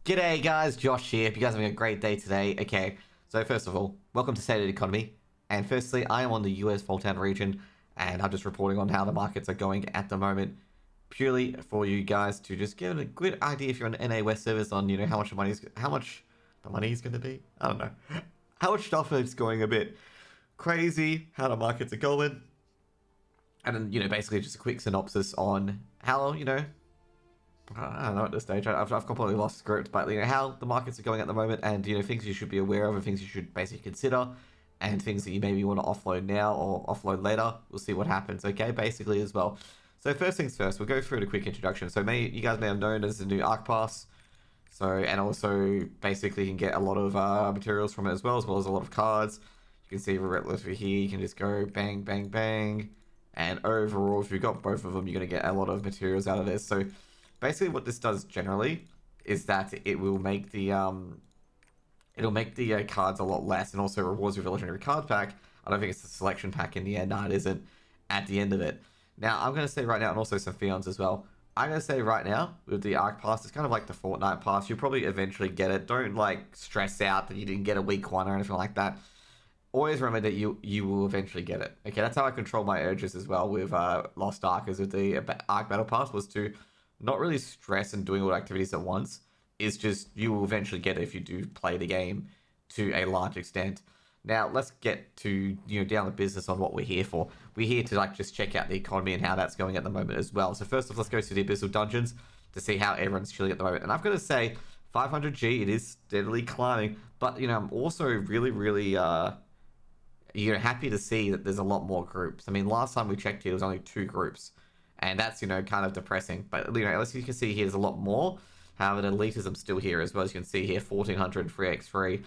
G'day guys, Josh here. Hope you guys are having a great day today. Okay, so first of all, welcome to State of the Economy. And firstly, I am on the US Voltan region, and I'm just reporting on how the markets are going at the moment, purely for you guys to just get a good idea if you're on NA West servers on, how much the money is going to be. I don't know. How much stuff is going a bit crazy, how the markets are going, and then, basically just a quick synopsis on how, I don't know at this stage. I've completely lost script, but how the markets are going at the moment, and things you should be aware of, and things you should basically consider, and things that you maybe want to offload now or offload later. We'll see what happens. Okay, basically as well. So first things first, we'll go through a quick introduction. So you guys may have known as the new Ark Pass. So and also basically you can get a lot of materials from it as well as a lot of cards. You can see over here. You can just go bang, bang, bang, and overall, if you've got both of them, you're gonna get a lot of materials out of this. So basically what this does generally is that it will make the cards a lot less, and also rewards you with a legendary card pack. I don't think it's a selection pack in the end. No, it isn't at the end of it. Now I'm going to say right now, and also some Fions as well, I'm going to say right now with the Arc Pass, it's kind of like the Fortnite Pass. You'll probably eventually get it. Don't stress out that you didn't get a week one or anything like that. Always remember that you will eventually get it. Okay, that's how I control my urges as well with Lost Ark, is with the Arc Battle Pass, was to not really stress and doing all the activities at once. It's just you will eventually get it if you do play the game to a large extent. Now let's get to down the business on what we're here for. We're here to just check out the economy and how that's going at the moment as well. So first off, let's go to the Abyssal Dungeons to see how everyone's chilling at the moment. And I've got to say, 500G, it is steadily climbing, but I'm also really happy to see that there's a lot more groups. I mean, last time we checked here, there was only 2 groups. And that's, kind of depressing. But, as you can see here, there's a lot more. However, the elitism's still here as well. As you can see here, 1400 3x3.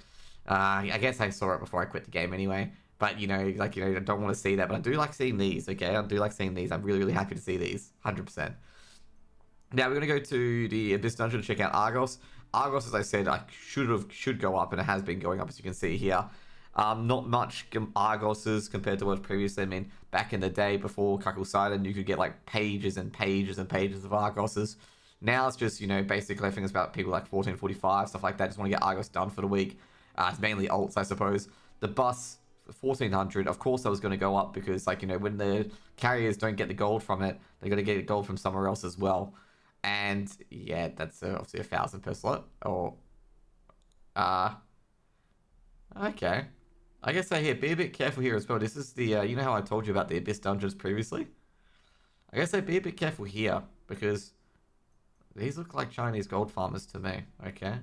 I guess I saw it before I quit the game anyway. But, I don't want to see that. But I do like seeing these, okay? I do like seeing these. I'm really happy to see these. 100%. Now, we're going to go to the Abyss Dungeon to check out Argos. Argos, as I said, should go up. And it has been going up, as you can see here. Not much Argoses compared to what previously. I mean, back in the day before Cuckold you could get pages and pages and pages of Argoses. Now it's just, basically I think it's about people like 1445, stuff like that. Just want to get Argos done for the week. It's mainly alts, I suppose. The bus, 1400, of course that was going to go up because, when the carriers don't get the gold from it, they're going to get gold from somewhere else as well. And, yeah, that's obviously 1,000 per slot. Or, okay. I guess I hear, be a bit careful here as well. This is the, you know how I told you about the Abyss Dungeons previously? I guess I'd be a bit careful here, because these look like Chinese gold farmers to me, okay?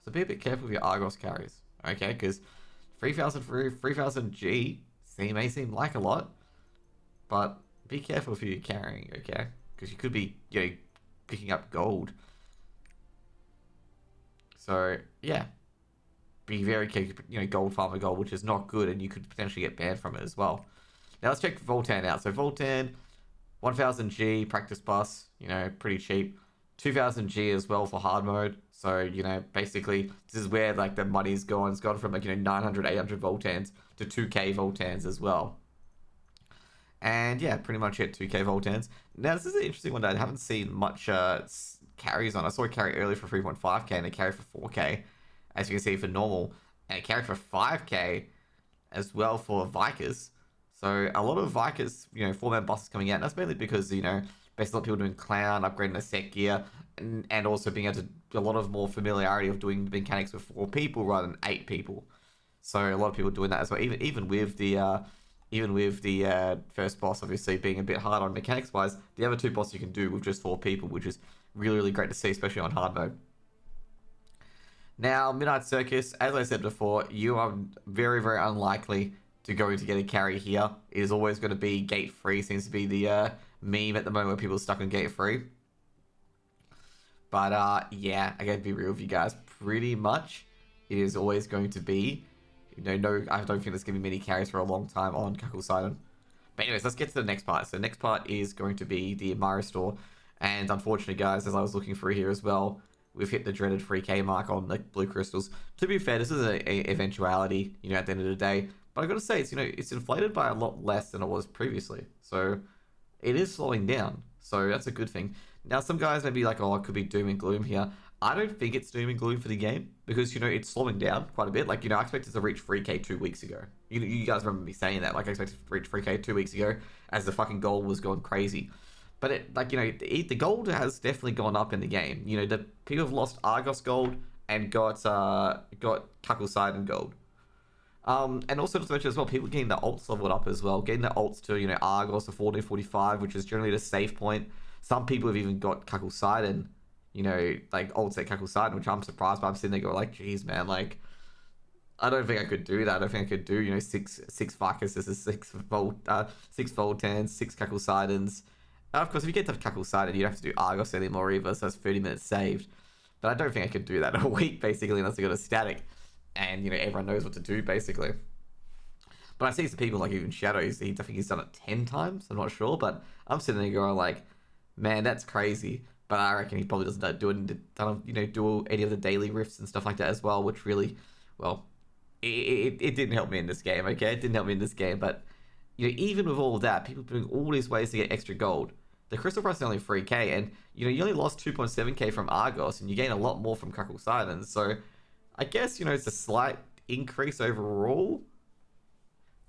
So be a bit careful with your Argos carries, okay? Because 3,000 G may seem like a lot, but be careful if you're carrying, okay? Because you could be, picking up gold. So, yeah. Be very careful, gold farmer gold, which is not good, and you could potentially get banned from it as well. Now let's check Voltan out. So Voltan, 1000G practice bus, pretty cheap. 2000G as well for hard mode. So basically this is where the money's gone. It's gone from 900, 800 Voltans to 2k Voltans as well. And yeah, pretty much it, 2k Voltans. Now this is an interesting one that I haven't seen much carries on. I saw a carry earlier for 3.5k and a carry for 4k. As you can see for normal, and a carry for 5k as well for Vikers. So a lot of Vikers, 4-man bosses coming out. And that's mainly because, basically a lot of people doing clown, upgrading their set gear, and also being able to do a lot of more familiarity of doing the mechanics with 4 people rather than 8 people. So a lot of people doing that as well. Even with the first boss obviously being a bit hard on mechanics wise, the other 2 bosses you can do with just 4 people, which is really great to see, especially on hard mode. Now, Midnight Circus, as I said before, you are very unlikely to get a carry here. It is always going to be gate free. Seems to be the meme at the moment where people are stuck on gate free. But yeah, I gotta be real with you guys. Pretty much, it is always going to be, no, I don't think there's going to be many carries for a long time on Cuckold. But anyways, let's get to the next part. So the next part is going to be the Amara store. And unfortunately, guys, as I was looking through here as well, we've hit the dreaded 3k mark on the blue crystals. To be fair, this is a eventuality, at the end of the day. But I've got to say, it's inflated by a lot less than it was previously. So it is slowing down. So that's a good thing. Now, some guys may be like, oh, it could be doom and gloom here. I don't think it's doom and gloom for the game because, it's slowing down quite a bit. Like, I expected to reach 3K 2 weeks ago. You guys remember me saying that. Like, I expected to reach 3K 2 weeks ago as the fucking gold was going crazy. But, the gold has definitely gone up in the game. The people have lost Argos gold and got Cuckle Sidon gold. And also just to mention as well, people getting the alts leveled up as well. Getting the alts to, Argos to 1445, which is generally the safe point. Some people have even got Cuckle Sidon, like alts at Cuckle Sidon, which I'm surprised by. I'm sitting there going like, geez, man, like, I don't think I could do that. I don't think I could do, six Farcases, six Voltans, six Cuckle Sidons. Of course, if you get to Cuckle Sidon, you don't have to do Argos anymore either, so that's 30 minutes saved. But I don't think I could do that in a week, basically, unless I got a static. And, everyone knows what to do, basically. But I see some people, like even Shadows, I think he's done it 10 times, I'm not sure. But I'm sitting there going like, man, that's crazy. But I reckon he probably doesn't do any of the daily rifts and stuff like that as well, which really, well, it didn't help me in this game, okay? It didn't help me in this game, but, even with all of that, people doing all these ways to get extra gold. The crystal price is only 3k, and, you only lost 2.7k from Argos, and you gain a lot more from Cuckle Sidon, so I guess, it's a slight increase overall,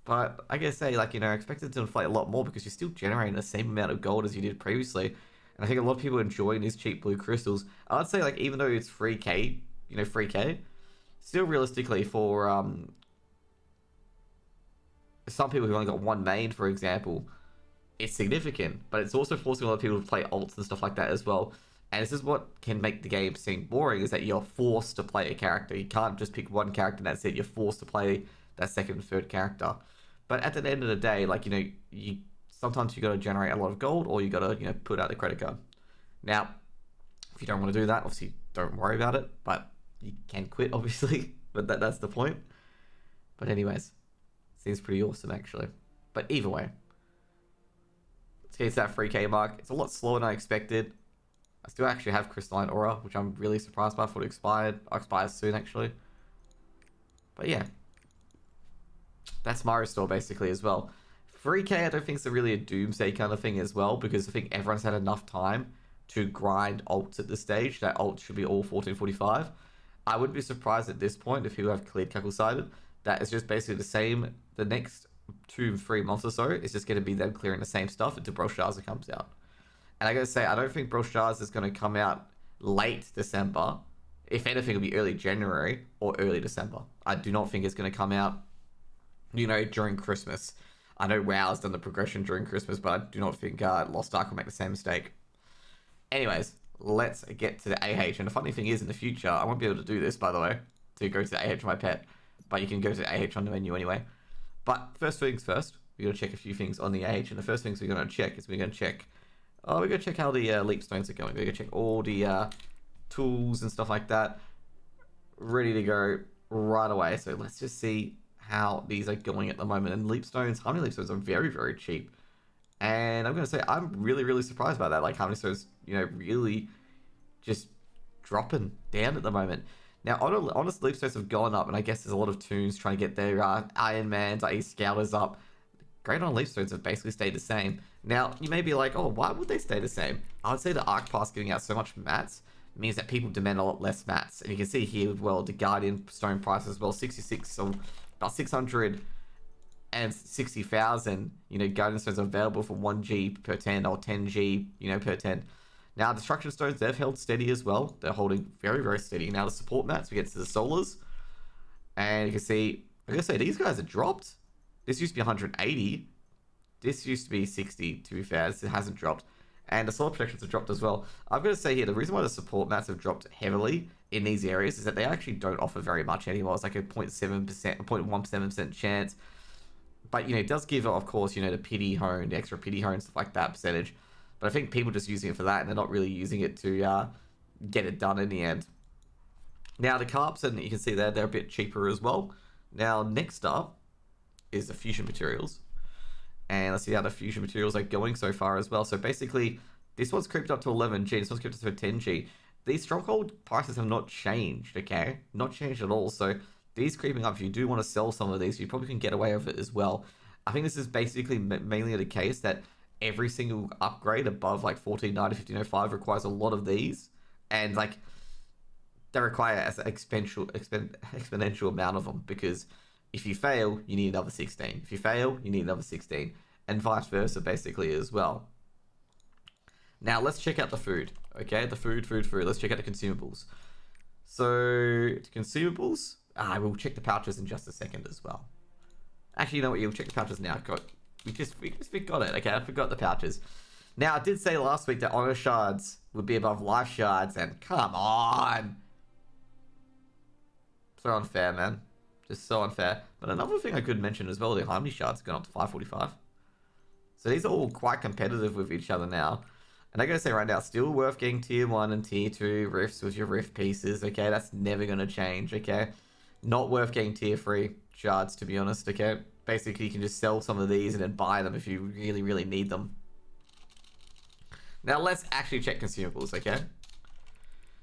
but I guess say, like, I expected to inflate a lot more because you're still generating the same amount of gold as you did previously, and I think a lot of people enjoying these cheap blue crystals. I'd say, like, even though it's 3k, 3k, still realistically for, some people who've only got one main, for example, it's significant, but it's also forcing a lot of people to play alts and stuff like that as well. And this is what can make the game seem boring, is that you're forced to play a character. You can't just pick one character and that's it. You're forced to play that second and third character. But at the end of the day, like, sometimes you got to generate a lot of gold, or you got to, put out the credit card. Now, if you don't want to do that, obviously don't worry about it, but you can quit, obviously. But that's the point. But anyways, seems pretty awesome, actually. But either way, let's get to that 3k mark. It's a lot slower than I expected. I still actually have Crystalline Aura, which I'm really surprised by. I thought it expired. It expires soon, actually. But yeah. That's Mario Store, basically, as well. 3k, I don't think it's really a doomsday kind of thing as well, because I think everyone's had enough time to grind alts at this stage. That alt should be all 1445. I would be surprised at this point if people have cleared Cuckle Sidon. That is just basically the same. The next 2-3 months or so is just going to be them clearing the same stuff until Belshazzar comes out. And I gotta say, I don't think Belshazzar is going to come out late December. If anything, it'll be early January or early December. I do not think it's going to come out, during Christmas. I know WoW's done the progression during Christmas, but I do not think Lost Ark will make the same mistake. Anyways, let's get to the AH. And the funny thing is, in the future, I won't be able to do this, by the way, to go to the AH of my pet. But you can go to the AH on the menu anyway. But first things first, we're going to check a few things on the AH. And the first things we're going to check is we're going to check how the leap stones are going. We're going to check all the tools and stuff like that. Ready to go right away. So let's just see how these are going at the moment. And leap stones, Harmony leap stones are very, very cheap. And I'm going to say, I'm really, really surprised by that. Like, Harmony stones, really just dropping down at the moment. Now, honest leap stones have gone up, and I guess there's a lot of toons trying to get their Iron Mans, i.e. Scouters up. Great on leap stones have basically stayed the same. Now, you may be like, oh, why would they stay the same? I would say the Arc Pass giving out so much mats means that people demand a lot less mats. And you can see here, well, the Guardian stone price as well, 66, so about 660,000, Guardian stones are available for 1G per 10 or 10G, per 10. Now, Destruction stones, they've held steady as well. They're holding very, very steady. Now, the support mats, we get to the Solars. And you can see, I'm going to say, these guys are dropped. This used to be 180. This used to be 60, to be fair. It hasn't dropped. And the solar protections have dropped as well. I'm going to say here, the reason why the support mats have dropped heavily in these areas is that they actually don't offer very much anymore. It's like a 0.7%, 0.17% chance. But, it does give, of course, the pity hone, the extra pity hone, stuff like that percentage. But I think people are just using it for that, and they're not really using it to get it done in the end. Now, the carps, and you can see there, they're a bit cheaper as well. Now, next up is the fusion materials. And let's see how the fusion materials are going so far as well. So basically, this one's creeped up to 11G, this one's creeped up to 10G. These stronghold prices have not changed, okay? Not changed at all. So these creeping up, if you do want to sell some of these, you probably can get away with it as well. I think this is basically mainly the case that every single upgrade above like 1490, 1505 requires a lot of these. And like, they require an exponential amount of them, because if you fail, you need another 16. If you fail, you need another 16, and vice versa, basically, as well. Now, let's check out the food, okay? The food. Let's check out the consumables. So, consumables, we'll check the pouches in just a second as well. Actually, you know what? You'll check the pouches now. We just forgot it, okay? I forgot the pouches. Now, I did say last week that honor shards would be above life shards, and come on! So unfair, man. Just so unfair. But another thing I could mention as well, the harmony shards gone up to 545. So these are all quite competitive with each other now. And I gotta say right now, still worth getting tier 1 and tier 2 rifts with your rift pieces, okay? That's never gonna change, okay? Not worth getting tier 3 shards, to be honest, okay? Basically, you can just sell some of these and then buy them if you really, really need them. Now, let's actually check consumables, okay?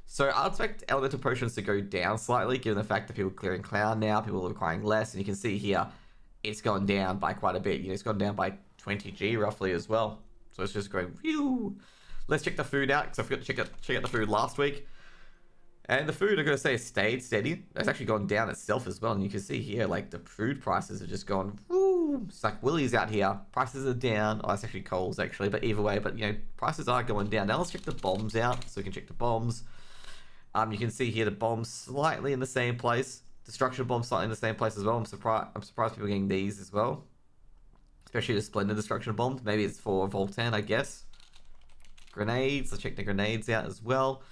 So, I expect elemental potions to go down slightly, given the fact that people are clearing clown now, people are requiring less, and you can see here, it's gone down by quite a bit. You know, it's gone down by 20G roughly as well. So it's just going, phew. Let's check the food out, because I forgot to check out the food last week. And the food, I'm going to say, stayed steady. It's actually gone down itself as well. And you can see here, like, the food prices are just gone, whoo. It's like Willie's out here. Prices are down. Oh, that's actually Coles, actually. But either way, but, you know, prices are going down. Now let's check the bombs out. So we can check the bombs. You can see here the bombs slightly in the same place. Destruction bombs slightly in the same place as well. I'm surprised people are getting these as well. Especially the Splendid Destruction bombs. Maybe it's for Voltan, I guess. Grenades. Let's check the grenades out as well.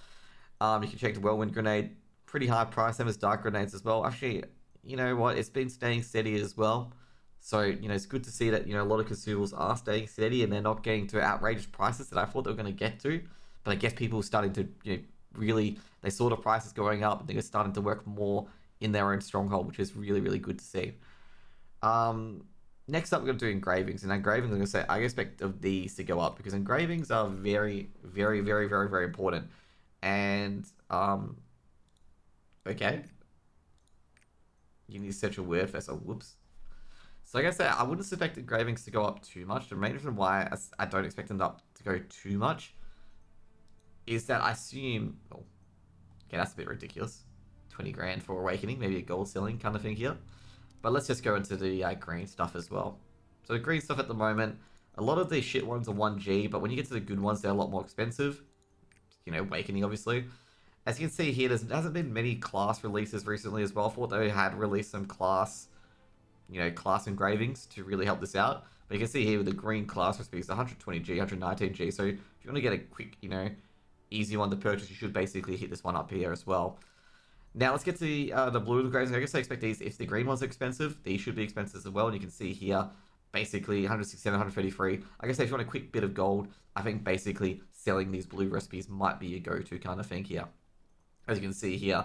You can check the Whirlwind Grenade. Pretty high price. Same as Dark Grenades as well. Actually, you know what? It's been staying steady as well. So, you know, it's good to see that, you know, a lot of consumables are staying steady and they're not getting to outrageous prices that I thought they were going to get to. But I guess people are starting to, you know, really, they saw the prices going up and they're starting to work more in their own stronghold, which is really, really good to see. Next up, we're going to do engravings. And engravings, I'm going to say, I expect of these to go up because engravings are very, very, very, very, very important. And, okay. You need to set your word first. Oh, whoops. So like I said, I wouldn't expect engravings to go up too much. The main reason why I don't expect them to go too much is that I assume... Oh, okay, that's a bit ridiculous. 20 grand for Awakening. Maybe a gold selling kind of thing here. But let's just go into the green stuff as well. So the green stuff at the moment, a lot of these shit ones are 1G, but when you get to the good ones, they're a lot more expensive. You know, Awakening, obviously. As you can see here, there hasn't been many class releases recently as well. I thought they had released some class, you know, class engravings to really help this out. But you can see here with the green class recipes, 120G, 119G. So if you want to get a quick, you know, easy one to purchase, you should basically hit this one up here as well. Now let's get to the blue engravings. I guess I expect these, if the green ones are expensive, these should be expensive as well. And you can see here, basically 167, 133. I guess if you want a quick bit of gold, I think basically selling these blue recipes might be your go-to kind of thing here. As you can see here,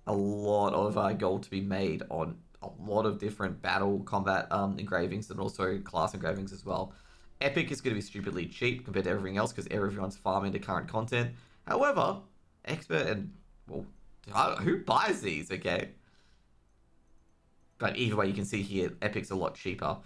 a lot of gold to be made on a lot of different battle combat engravings and also class engravings as well. Epic is going to be stupidly cheap compared to everything else because everyone's farming the current content. However, expert and, well, who buys these, okay? But either way, you can see here, Epic's a lot cheaper.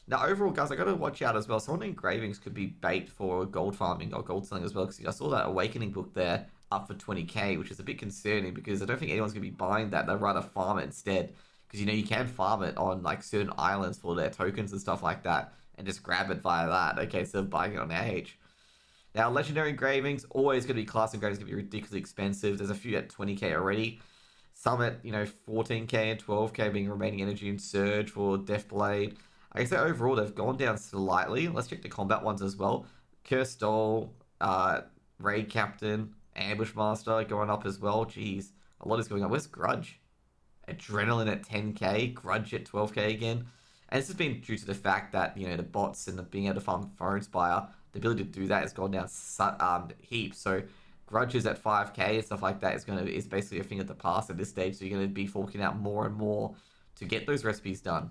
Now, overall, guys, I got to watch out as well. Some of the engravings could be bait for gold farming or gold selling as well, because I saw that Awakening book there up for 20k, which is a bit concerning because I don't think anyone's going to be buying that. They'd rather farm it instead, because, you know, you can farm it on, like, certain islands for their tokens and stuff like that, and just grab it via that, okay, instead of buying it on AH. Now, legendary engravings, always going to be class engravings, going to be ridiculously expensive. There's a few at 20k already. Some at, you know, 14k and 12k being remaining energy and surge for Deathblade. I guess overall they've gone down slightly. Let's check the combat ones as well. Cursed Doll, Raid Captain, Ambush Master going up as well. Jeez, a lot is going up. Where's Grudge? Adrenaline at 10k, Grudge at 12k again. And this has been due to the fact that, you know, the bots and the being able to farm Phone Spire, the ability to do that has gone down heaps. So Grudges at 5k and stuff like that is basically a thing of the past at this stage. So you're going to be forking out more and more to get those recipes done.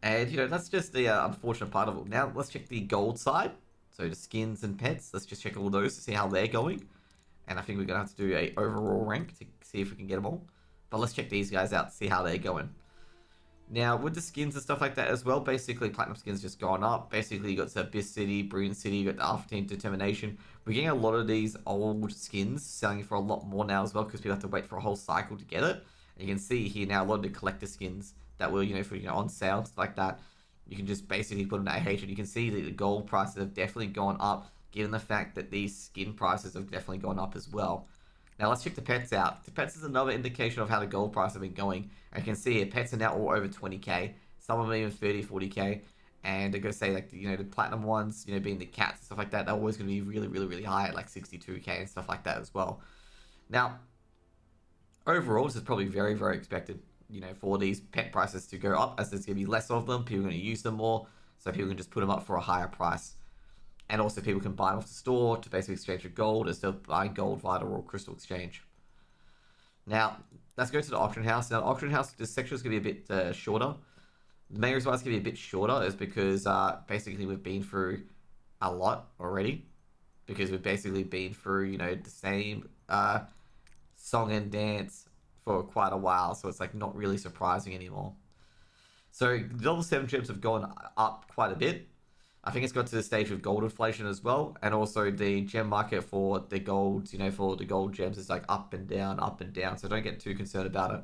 And, you know, that's just the unfortunate part of it. Now, let's check the gold side. So the skins and pets, let's just check all those to see how they're going. And I think we're going to have to do a overall rank to see if we can get them all. But let's check these guys out to see how they're going. Now, with the skins and stuff like that as well, basically Platinum skins just gone up. Basically, you got the Abyss City, Bruin City, you got the Alpha Team Determination. We're getting a lot of these old skins selling for a lot more now as well because people have to wait for a whole cycle to get it. And you can see here now a lot of the collector skins that were, for, on sale, stuff like that. You can just basically put them in AH and you can see that the gold prices have definitely gone up given the fact that these skin prices have definitely gone up as well. Now let's check the pets out. The pets is another indication of how the gold price have been going. I can see here, pets are now all over 20k. Some of them even 30, 40k. And I'm going to say, like, the platinum ones, being the cats and stuff like that, they're always going to be really, really, really high at like 62k and stuff like that as well. Now, overall, this is probably very, very expected, for these pet prices to go up as there's going to be less of them. People are going to use them more. So people can just put them up for a higher price. And also people can buy them off the store to basically exchange for gold instead of buying gold via the Raw Crystal Exchange. Now, let's go to the auction house. Now, the auction house, this section is going to be a bit shorter. The main reason why it's going to be a bit shorter is because basically we've been through a lot already. Because we've basically been through, the same song and dance for quite a while. So it's like not really surprising anymore. So the level 7 gems have gone up quite a bit. I think it's got to the stage of gold inflation as well. And also the gem market for the gold, for the gold gems is like up and down, up and down. So don't get too concerned about it.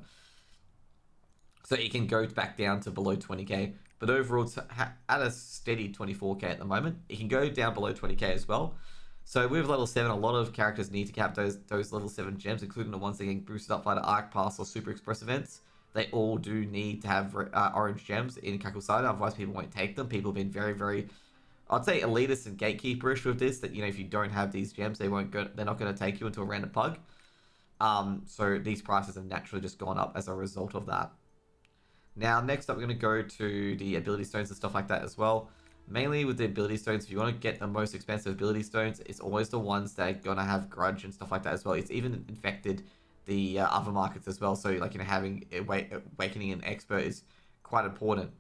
So it can go back down to below 20k. But overall, it's at a steady 24k at the moment. It can go down below 20k as well. So with level 7, a lot of characters need to cap those level 7 gems, including the ones that getting boosted up by the Arc Pass or Super Express events. They all do need to have orange gems in Kakusada, otherwise people won't take them. People have been very, very, I'd say, elitist and gatekeeperish with this, that, if you don't have these gems, they're not going to take you into a random pug. So these prices have naturally just gone up as a result of that. Now, next up, we're going to go to the ability stones and stuff like that as well. Mainly with the ability stones, if you want to get the most expensive ability stones, it's always the ones that are going to have grudge and stuff like that as well. It's even infected the other markets as well. So, like, having Awakening and Expert is quite important.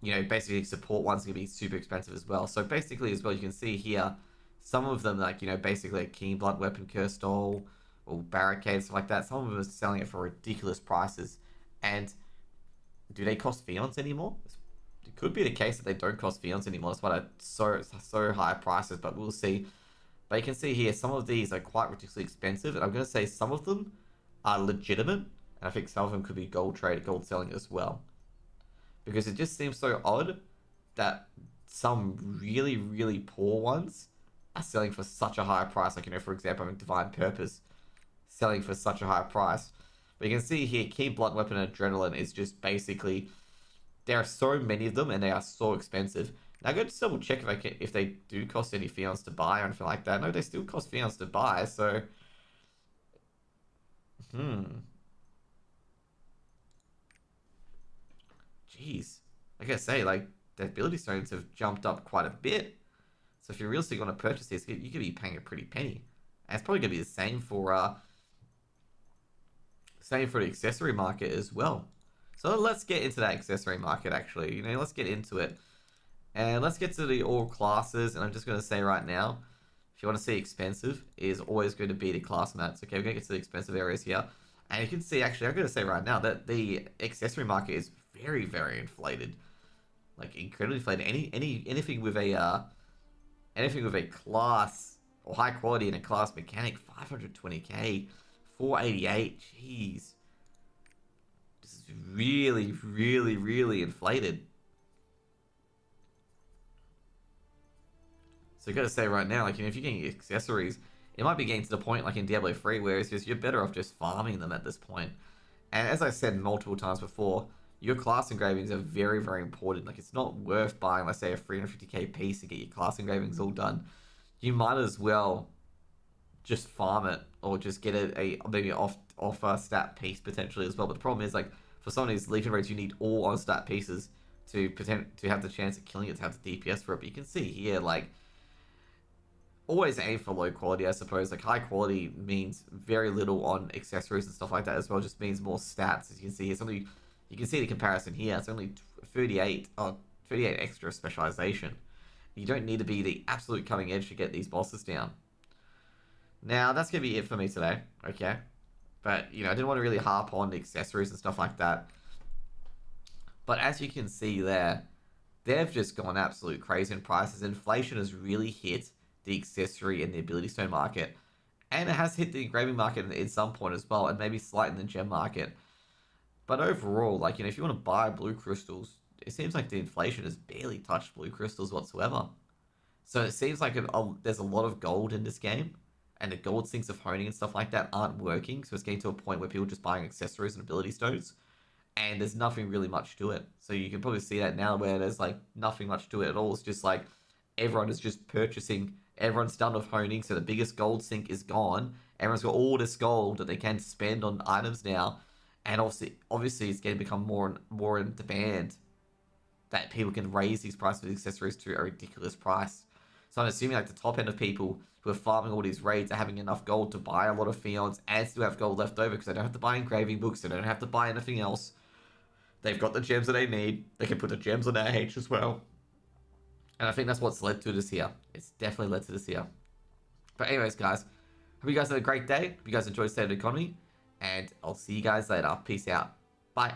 Basically support ones going to be super expensive as well. So basically as well, you can see here, some of them, like, basically a Keen Blood Weapon, Curse Stole, or Barricade, stuff like that. Some of them are selling it for ridiculous prices. And do they cost Fions anymore? It could be the case that they don't cost Fions anymore. That's why they're so high prices, but we'll see. But you can see here, some of these are quite ridiculously expensive, and I'm going to say some of them are legitimate, and I think some of them could be gold selling as well. Because it just seems so odd that some really, really poor ones are selling for such a high price. Like, for example, I mean, Divine Purpose selling for such a high price. But you can see here, Keen Blunt Weapon and Adrenaline is just basically, there are so many of them and they are so expensive. Now, I'm going to double check if they do cost any Fions to buy or anything like that. No, they still cost Fions to buy, so... Jeez. Like I say, like, the ability stones have jumped up quite a bit. So if you're really going to purchase this, you could be paying a pretty penny. And it's probably going to be the same for the accessory market as well. So let's get into that accessory market, actually. Let's get into it. And let's get to the all classes. And I'm just going to say right now, if you want to see expensive, it is always going to be the class mats. Okay, we're going to get to the expensive areas here. And you can see, actually, I'm going to say right now that the accessory market is very, very inflated. Like, incredibly inflated. Anything with a class or high quality in a class mechanic, 520k, 488. Jeez, this is really, really, really inflated. So I gotta say right now, like, if you're getting accessories, it might be getting to the point like in Diablo 3 where it's just you're better off just farming them at this point. And as I said multiple times before, your class engravings are very, very important. Like, it's not worth buying, let's say, a 350k piece to get your class engravings all done. You might as well just farm it or just get a maybe off stat piece potentially as well. But the problem is, like, for some of these Legion raids, you need all on stat pieces to have the chance of killing it, to have the DPS for it. But you can see here, like, always aim for low quality, I suppose. Like, high quality means very little on accessories and stuff like that as well. It just means more stats. As you can see here, you can see the comparison here. It's only 38 extra specialization. You don't need to be the absolute cutting edge to get these bosses down. Now, that's going to be it for me today, okay? But, I didn't want to really harp on the accessories and stuff like that. But as you can see there, they've just gone absolute crazy in prices. Inflation has really hit the accessory and the ability stone market. And it has hit the engraving market in some point as well, and maybe slightly in the gem market. But overall, like, if you want to buy blue crystals, it seems like the inflation has barely touched blue crystals whatsoever. So it seems like there's a lot of gold in this game, and the gold sinks of honing and stuff like that aren't working. So it's getting to a point where people are just buying accessories and ability stones, and there's nothing really much to it. So you can probably see that now where there's like nothing much to it at all. It's just like everyone is just purchasing. Everyone's done with honing, so the biggest gold sink is gone. Everyone's got all this gold that they can spend on items now, and obviously it's going to become more and more in demand that people can raise these prices of accessories to a ridiculous price. So I'm assuming like the top end of people who are farming all these raids are having enough gold to buy a lot of Fions and still have gold left over because they don't have to buy engraving books, they don't have to buy anything else. They've got the gems that they need. They can put the gems on their H as well. And I think that's what's led to this here. It's definitely led to this here. But anyways, guys, hope you guys had a great day. Hope you guys enjoyed State of the Economy. And I'll see you guys later. Peace out. Bye.